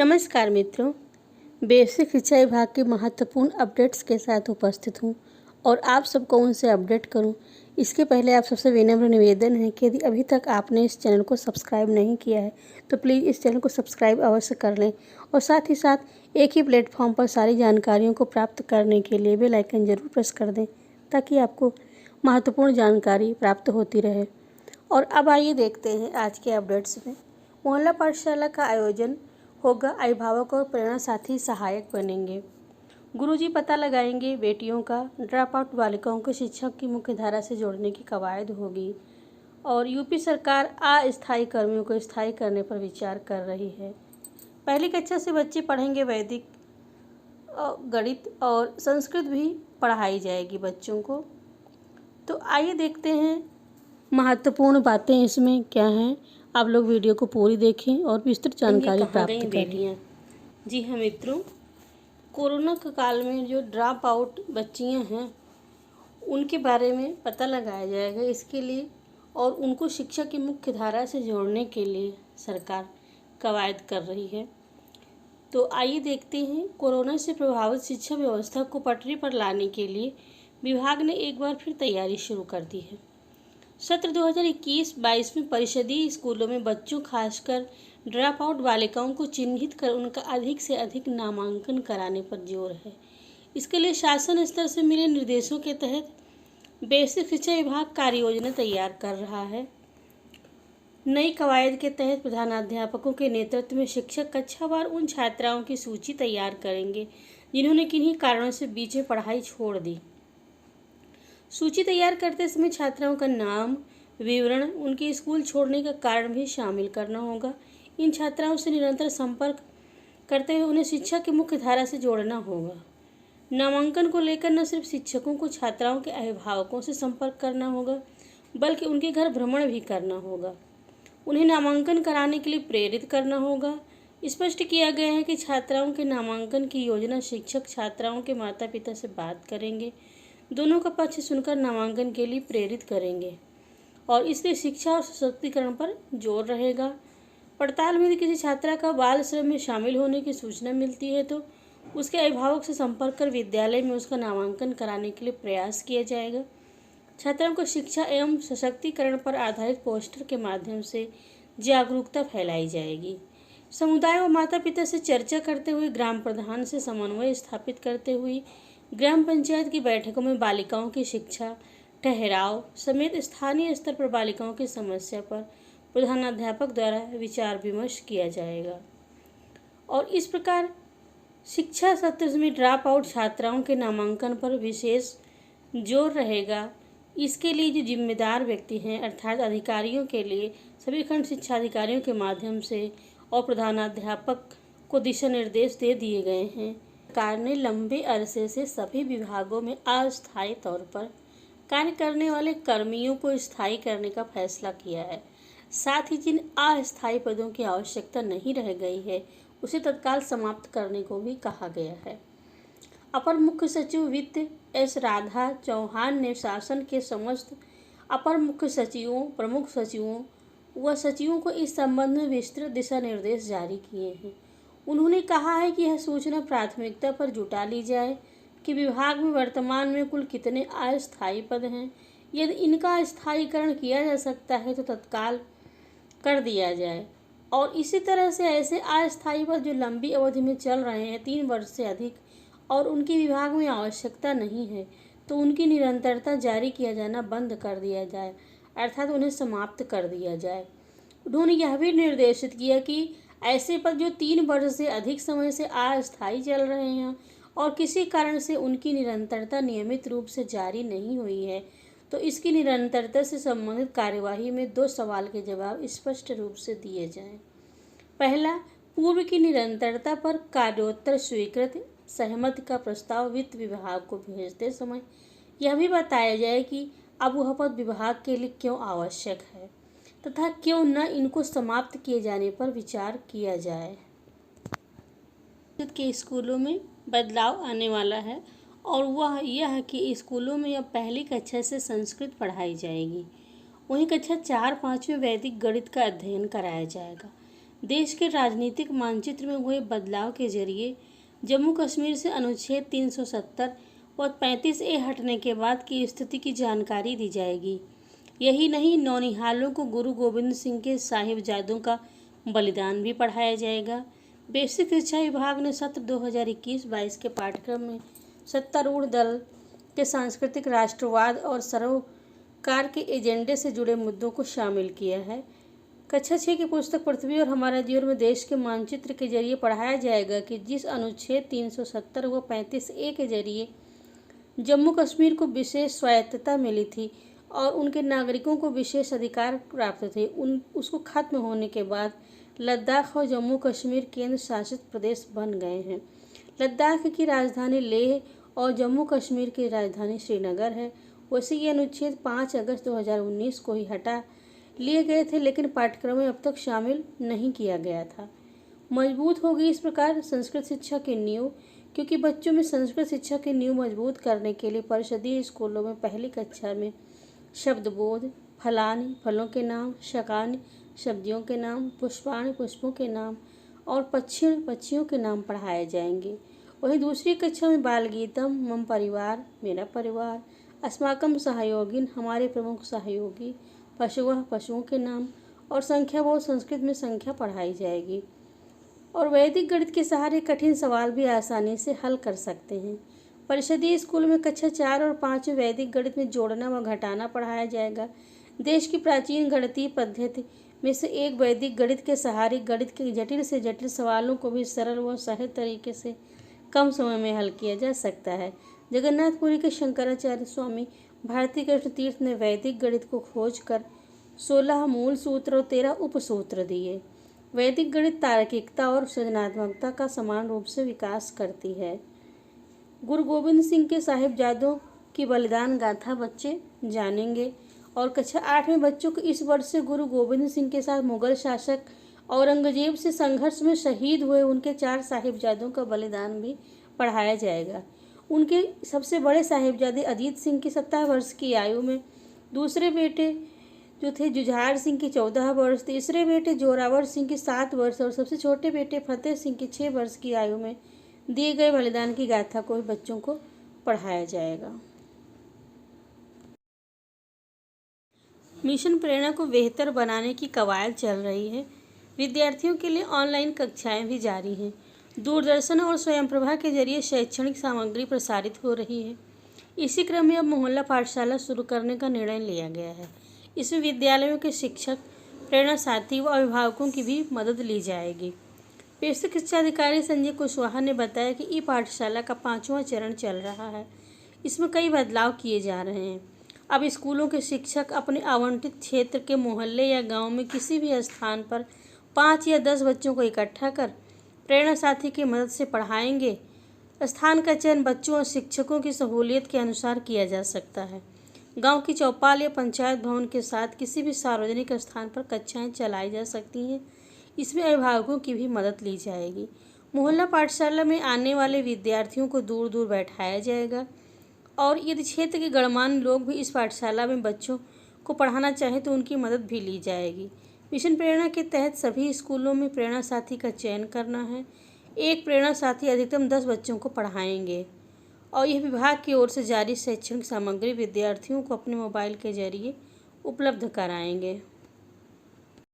नमस्कार मित्रों, बेसिक शिक्षा विभाग के महत्वपूर्ण अपडेट्स के साथ उपस्थित हूँ और आप सबको उनसे अपडेट करूँ। इसके पहले आप सबसे विनम्र निवेदन है कि यदि अभी तक आपने इस चैनल को सब्सक्राइब नहीं किया है तो प्लीज़ इस चैनल को सब्सक्राइब अवश्य कर लें और साथ ही साथ एक ही प्लेटफॉर्म पर सारी जानकारियों को प्राप्त करने के लिए बेल आइकन ज़रूर प्रेस कर दें ताकि आपको महत्वपूर्ण जानकारी प्राप्त होती रहे। और अब आइए देखते हैं आज के अपडेट्स में। मोहल्ला पाठशाला का आयोजन होगा, अभिभावक और प्रेरणा साथी सहायक बनेंगे। गुरुजी पता लगाएंगे बेटियों का, ड्रॉप आउट बालिकाओं को शिक्षा की मुख्य धारा से जोड़ने की कवायद होगी। और यूपी सरकार अस्थायी कर्मियों को स्थायी करने पर विचार कर रही है। पहली कक्षा से बच्चे पढ़ेंगे वैदिक, गणित और संस्कृत भी पढ़ाई जाएगी बच्चों को। तो आइए देखते हैं महत्वपूर्ण बातें इसमें क्या हैं। आप लोग वीडियो को पूरी देखें और विस्तृत जानकारी प्राप्त करें। जी हाँ मित्रों, कोरोना के काल में जो ड्रॉप आउट बच्चियां हैं उनके बारे में पता लगाया जाएगा इसके लिए, और उनको शिक्षा की मुख्य धारा से जोड़ने के लिए सरकार कवायद कर रही है। तो आइए देखते हैं। कोरोना से प्रभावित शिक्षा व्यवस्था को पटरी पर लाने के लिए विभाग ने एक बार फिर तैयारी शुरू कर दी है। सत्र 2021-22 में परिषदीय स्कूलों में बच्चों खासकर ड्रॉप आउट बालिकाओं को चिन्हित कर उनका अधिक से अधिक नामांकन कराने पर जोर है। इसके लिए शासन स्तर से मिले निर्देशों के तहत बेसिक शिक्षा विभाग कार्य योजना तैयार कर रहा है। नई कवायद के तहत प्रधानाध्यापकों के नेतृत्व में शिक्षक कक्षावार उन छात्राओं की सूची तैयार करेंगे जिन्होंने किन्हीं कारणों से बीच में पढ़ाई छोड़ दी। सूची तैयार करते समय छात्राओं का नाम, विवरण, उनके स्कूल छोड़ने का कारण भी शामिल करना होगा। इन छात्राओं से निरंतर संपर्क करते हुए उन्हें शिक्षा की मुख्य धारा से जोड़ना होगा। नामांकन को लेकर न सिर्फ शिक्षकों को छात्राओं के अभिभावकों से संपर्क करना होगा बल्कि उनके घर भ्रमण भी करना होगा। उन्हें नामांकन कराने के लिए प्रेरित करना होगा। स्पष्ट किया गया है कि छात्राओं के नामांकन की योजना शिक्षक छात्राओं के माता पिता से बात करेंगे, दोनों का पक्ष सुनकर नामांकन के लिए प्रेरित करेंगे और इसलिए शिक्षा और सशक्तिकरण पर जोर रहेगा। पड़ताल में यदि किसी छात्रा का बाल श्रम में शामिल होने की सूचना मिलती है तो उसके अभिभावक से संपर्क कर विद्यालय में उसका नामांकन कराने के लिए प्रयास किया जाएगा। छात्राओं को शिक्षा एवं सशक्तिकरण पर आधारित पोस्टर के माध्यम से जागरूकता फैलाई जाएगी। समुदाय व माता पिता से चर्चा करते हुए, ग्राम प्रधान से समन्वय स्थापित करते हुए ग्राम पंचायत की बैठकों में बालिकाओं की शिक्षा, ठहराव समेत स्थानीय स्तर पर बालिकाओं की समस्या पर प्रधानाध्यापक द्वारा विचार विमर्श किया जाएगा। और इस प्रकार शिक्षा सत्र में ड्रॉप आउट छात्राओं के नामांकन पर विशेष जोर रहेगा। इसके लिए जो जिम्मेदार व्यक्ति हैं अर्थात अधिकारियों के लिए सभी खंड शिक्षा अधिकारियों के माध्यम से और प्रधानाध्यापक को दिशा निर्देश दे दिए गए हैं। सरकार ने लंबे अरसे से सभी विभागों में अस्थायी तौर पर कार्य करने वाले कर्मियों को स्थायी करने का फैसला किया है। साथ ही जिन अस्थायी पदों की आवश्यकता नहीं रह गई है उसे तत्काल समाप्त करने को भी कहा गया है। अपर मुख्य सचिव वित्त एस राधा चौहान ने शासन के समस्त अपर मुख्य सचिवों, प्रमुख सचिवों व सचिवों को इस संबंध में विस्तृत दिशा निर्देश जारी किए हैं। उन्होंने कहा है कि यह सूचना प्राथमिकता पर जुटा ली जाए कि विभाग में वर्तमान में कुल कितने अस्थायी पद हैं। यदि इनका स्थायीकरण किया जा सकता है तो तत्काल कर दिया जाए। और इसी तरह से ऐसे अस्थायी पद जो लंबी अवधि में चल रहे हैं 3 वर्ष से अधिक और उनकी विभाग में आवश्यकता नहीं है तो उनकी निरंतरता जारी किया जाना बंद कर दिया जाए, अर्थात उन्हें समाप्त कर दिया जाए। उन्होंने यह भी निर्देशित किया कि ऐसे पद जो 3 वर्ष से अधिक समय से अस्थायी चल रहे हैं और किसी कारण से उनकी निरंतरता नियमित रूप से जारी नहीं हुई है तो इसकी निरंतरता से संबंधित कार्यवाही में 2 सवाल के जवाब स्पष्ट रूप से दिए जाएं। पहला, पूर्व की निरंतरता पर कार्योत्तर स्वीकृत सहमति का प्रस्ताव वित्त विभाग को भेजते समय यह भी बताया जाए कि अब वह पद विभाग के लिए क्यों आवश्यक है तथा क्यों न इनको समाप्त किए जाने पर विचार किया जाए। के स्कूलों में बदलाव आने वाला है और वह यह है कि स्कूलों में अब पहली कक्षा से संस्कृत पढ़ाई जाएगी। वहीं कक्षा 4-5 में वैदिक गणित का अध्ययन कराया जाएगा। देश के राजनीतिक मानचित्र में हुए बदलाव के जरिए जम्मू कश्मीर से अनुच्छेद 370 और 35A हटने के बाद की स्थिति की जानकारी दी जाएगी। यही नहीं, नौनिहालों को गुरु गोविंद सिंह के साहिबजादों का बलिदान भी पढ़ाया जाएगा। बेसिक शिक्षा विभाग ने सत्र 2021-22 के पाठ्यक्रम में सत्तारूढ़ दल के सांस्कृतिक राष्ट्रवाद और सरोकार के एजेंडे से जुड़े मुद्दों को शामिल किया है। कक्षा 6 की पुस्तक पृथ्वी और हमारा जीवन में देश के मानचित्र के जरिए पढ़ाया जाएगा कि जिस अनुच्छेद 370 व 35A के जरिए जम्मू कश्मीर को विशेष स्वायत्तता मिली थी और उनके नागरिकों को विशेष अधिकार प्राप्त थे, उसको खत्म होने के बाद लद्दाख और जम्मू कश्मीर केंद्र शासित प्रदेश बन गए हैं। लद्दाख की राजधानी लेह और जम्मू कश्मीर की राजधानी श्रीनगर है। वैसे ये अनुच्छेद 5 अगस्त 2019 को ही हटा लिए गए थे, लेकिन पाठ्यक्रम में अब तक शामिल नहीं किया गया था। मजबूत होगी इस प्रकार संस्कृत शिक्षा की नींव, क्योंकि बच्चों में संस्कृत शिक्षा की नींव मजबूत करने के लिए परिषदीय स्कूलों में पहली कक्षा में शब्दबोध, फलानि फलों के नाम, शकानि सब्जियों के नाम, पुष्पाणि पुष्पों के नाम और पक्षियों के नाम पढ़ाए जाएंगे। वहीं दूसरी कक्षा में बाल गीतम, मम परिवार, मेरा परिवार, अस्माकं सहयोगिन, हमारे प्रमुख सहयोगी, पशुओं पशुओं के नाम और संख्या बोध संस्कृत में संख्या पढ़ाई जाएगी। और वैदिक गणित के सहारे कठिन सवाल भी आसानी से हल कर सकते हैं। परिषदीय स्कूल में कक्षा 4 और 5 में वैदिक गणित में जोड़ना व घटाना पढ़ाया जाएगा। देश की प्राचीन गणितीय पद्धति में से एक वैदिक गणित के सहारे गणित के जटिल से जटिल सवालों को भी सरल व सहज तरीके से कम समय में हल किया जा सकता है। जगन्नाथपुरी के शंकराचार्य स्वामी भारती कृष्ण तीर्थ ने वैदिक गणित को खोज कर 16 मूल सूत्र और 13 उपसूत्र दिए। वैदिक गणित तार्किकता और सृजनात्मकता का समान रूप से विकास करती है। गुरु गोविंद सिंह के साहिबजादों की बलिदान गाथा बच्चे जानेंगे। और कक्षा 8 में बच्चों को इस वर्ष से गुरु गोविंद सिंह के साथ मुगल शासक औरंगजेब से संघर्ष में शहीद हुए उनके 4 साहिबजादों का बलिदान भी पढ़ाया जाएगा। उनके सबसे बड़े साहिबजादे अजीत सिंह की 17 वर्ष की आयु में, दूसरे बेटे जो थे जुझार सिंह की 14 वर्ष, तीसरे बेटे जोरावर सिंह की 7 वर्ष और सबसे छोटे बेटे फतेह सिंह की 6 वर्ष की आयु में दिए गए बलिदान की गाथा को भी बच्चों को पढ़ाया जाएगा। मिशन प्रेरणा को बेहतर बनाने की कवायद चल रही है। विद्यार्थियों के लिए ऑनलाइन कक्षाएं भी जारी हैं। दूरदर्शन और स्वयंप्रभा के जरिए शैक्षणिक सामग्री प्रसारित हो रही है। इसी क्रम में अब मोहल्ला पाठशाला शुरू करने का निर्णय लिया गया है। इसमें विद्यालयों के शिक्षक, प्रेरणा साथी व अभिभावकों की भी मदद ली जाएगी। बेसिक शिक्षा अधिकारी संजय कुशवाहा ने बताया कि ई पाठशाला का 5वां चरण चल रहा है। इसमें कई बदलाव किए जा रहे हैं। अब स्कूलों के शिक्षक अपने आवंटित क्षेत्र के मोहल्ले या गांव में किसी भी स्थान पर 5 या 10 बच्चों को इकट्ठा कर प्रेरणा साथी की मदद से पढ़ाएंगे। स्थान का चयन बच्चों और शिक्षकों की सहूलियत के अनुसार किया जा सकता है। गांव की चौपाल या पंचायत भवन के साथ किसी भी सार्वजनिक स्थान पर कक्षाएं चलाई जा सकती हैं। इसमें अभिभावकों की भी मदद ली जाएगी। मोहल्ला पाठशाला में आने वाले विद्यार्थियों को दूर दूर बैठाया जाएगा और यदि क्षेत्र के गणमान्य लोग भी इस पाठशाला में बच्चों को पढ़ाना चाहें तो उनकी मदद भी ली जाएगी। मिशन प्रेरणा के तहत सभी स्कूलों में प्रेरणा साथी का चयन करना है। एक प्रेरणा साथी अधिकतम 10 बच्चों को पढ़ाएंगे और यह विभाग की ओर से जारी शैक्षणिक सामग्री विद्यार्थियों को अपने मोबाइल के जरिए उपलब्ध कराएंगे।